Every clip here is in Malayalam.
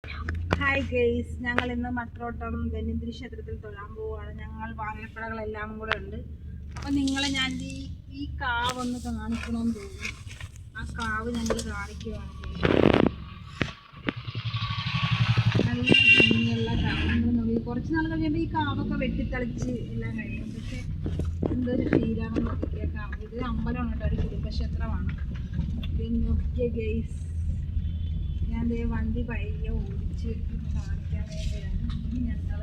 ഹായ് ഗെയ്സ്, ഞങ്ങൾ ഇന്ന് മട്രോട്ടം ധന്വന്തരി ക്ഷേത്രത്തിൽ തൊഴാൻ പോവുകയാണ്. ഞങ്ങൾ വാങ്ങപ്പഴകളെല്ലാം കൂടെ ഉണ്ട്. അപ്പം നിങ്ങളെ ഞാൻ ഈ കാവ് ഒന്ന് കാണിക്കണമെന്ന് തോന്നുന്നു. ആ കാവ് ഞങ്ങൾ കാണിക്കുകയാണ്. നല്ല ഭംഗിയുള്ള കാവ്. കുറച്ച് നാൾ കഴിയുമ്പോൾ ഈ കാവൊക്കെ വെട്ടിത്തളിച്ച് എല്ലാം കഴിയും. പക്ഷെ എന്തൊരു ഫീലാണെന്ന് നോക്കിയ കാവ്. ഇത് അമ്പലമാണ് കേട്ടോ, ഒരു കുടുംബക്ഷേത്രമാണ്. ഇത് നോക്കിയ ഗെയ്സ്, ഞാൻ വണ്ടി പയ്യെ ഓടിച്ച് കാണിക്കാൻ വേണ്ടിയാണ്. ഇനി ഞങ്ങൾ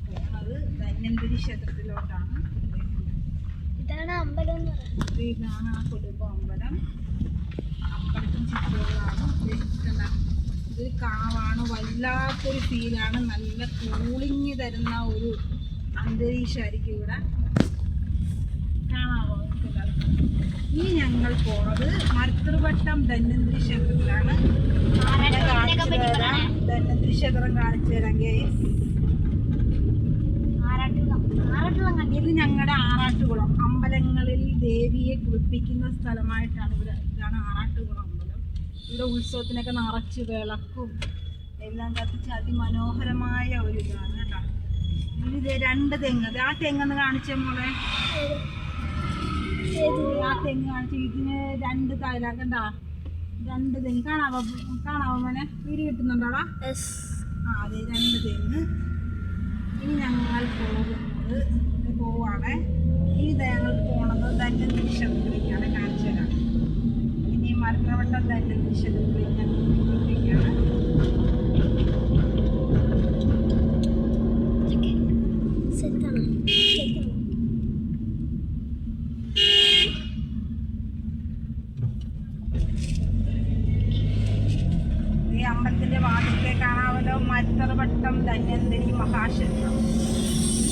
പോകുന്നത് ധന്വന്തരി ക്ഷേത്രത്തിലോട്ടാണ്. ഇതാണ് അമ്പലം. ഇതാണ് ആ കുടുംബ അമ്പലം. അമ്പലത്തിന് ചുറ്റുകളാണ്. ഇതൊരു കാവാണ്. വല്ലാത്തൊരു ഫീലാണ്. നല്ല കൂളിങ് തരുന്ന ഒരു അന്തരീക്ഷമായിരിക്കും ഇവിടെ. കാണാമോ? ഇനി ഞങ്ങൾ പോണത് മർത്തൃവട്ടം ധന്വന്തരി ക്ഷേത്രത്തിലാണ്. ധന്വന്തരി ക്ഷേത്രം കാണിച്ചു തരാം ഗെയ്സ്. ഇത് ഞങ്ങളുടെ ആറാട്ടുകുളം അമ്പലങ്ങളിൽ ദേവിയെ കുളിപ്പിക്കുന്ന സ്ഥലമായിട്ടാണ് ഇവിടെ. ഇതാണ് ആറാട്ടുകുളം അമ്പലം. ഇവിടെ ഉത്സവത്തിനൊക്കെ നിറച്ച് വിളക്കും എല്ലാം കത്തിച്ച് അതിമനോഹരമായ ഒരു ഇതാണ് കേട്ടോ. ഇത് 2 തെങ്ങ്. ആ തെങ്ങെന്ന് കാണിച്ച മോളെ, ആ തെങ്ങ് കാണിച്ചു. ഇതിന് 2 തല കണ്ടാ, 2 തെങ്ങ് കാണാവോ മോനെ? വീട് കിട്ടുന്നുണ്ടോടാ? അതെ, 2 തെങ്ങ്. ഇനി ഞങ്ങൾ പോവാണ്. ഇനി ഞങ്ങൾ പോണത് ധന്വന്തരി ക്ഷേത്രത്തിലേക്കാണ്. കാണിച്ചു തരാം. ഇനി മർത്തൃവട്ടം ധന്വന്തരി ക്ഷേത്രത്തിലേക്ക് ഞങ്ങൾ അമ്പലത്തിന്റെ വാതിലിലെ കാണാമല്ലോ, മർത്തൃവട്ടം ധന്വന്തരി മഹാക്ഷേത്രം.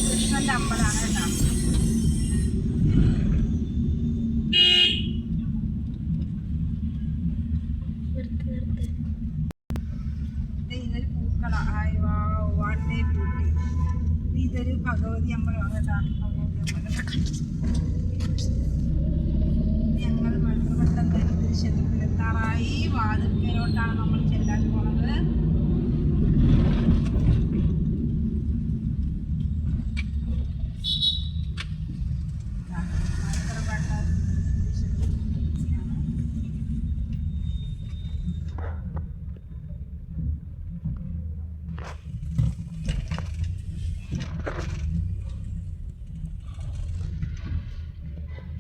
കൃഷ്ണന്റെ അമ്പലമാണ് കേട്ടോ. ഇതൊരു പൂക്കള വാട്ടേ ബ്യൂട്ടി. ഇതൊരു ഭഗവതി അമ്പലമാണ് കേട്ടോ. ഭഗവതി അമ്പലം. ഞങ്ങൾ മർത്തൃവട്ടം ധന്വന്തരി ക്ഷേത്രത്തിൽ എത്താറായി. വാതിൽക്കലോട്ടാണ് നമ്മൾ ചെല്ലാൻ പോണത്.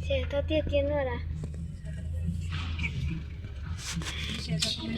ക്ഷേത്രത്തിൽ എത്തിയെന്ന് പറ. ക്ഷേത്രത്തിൽ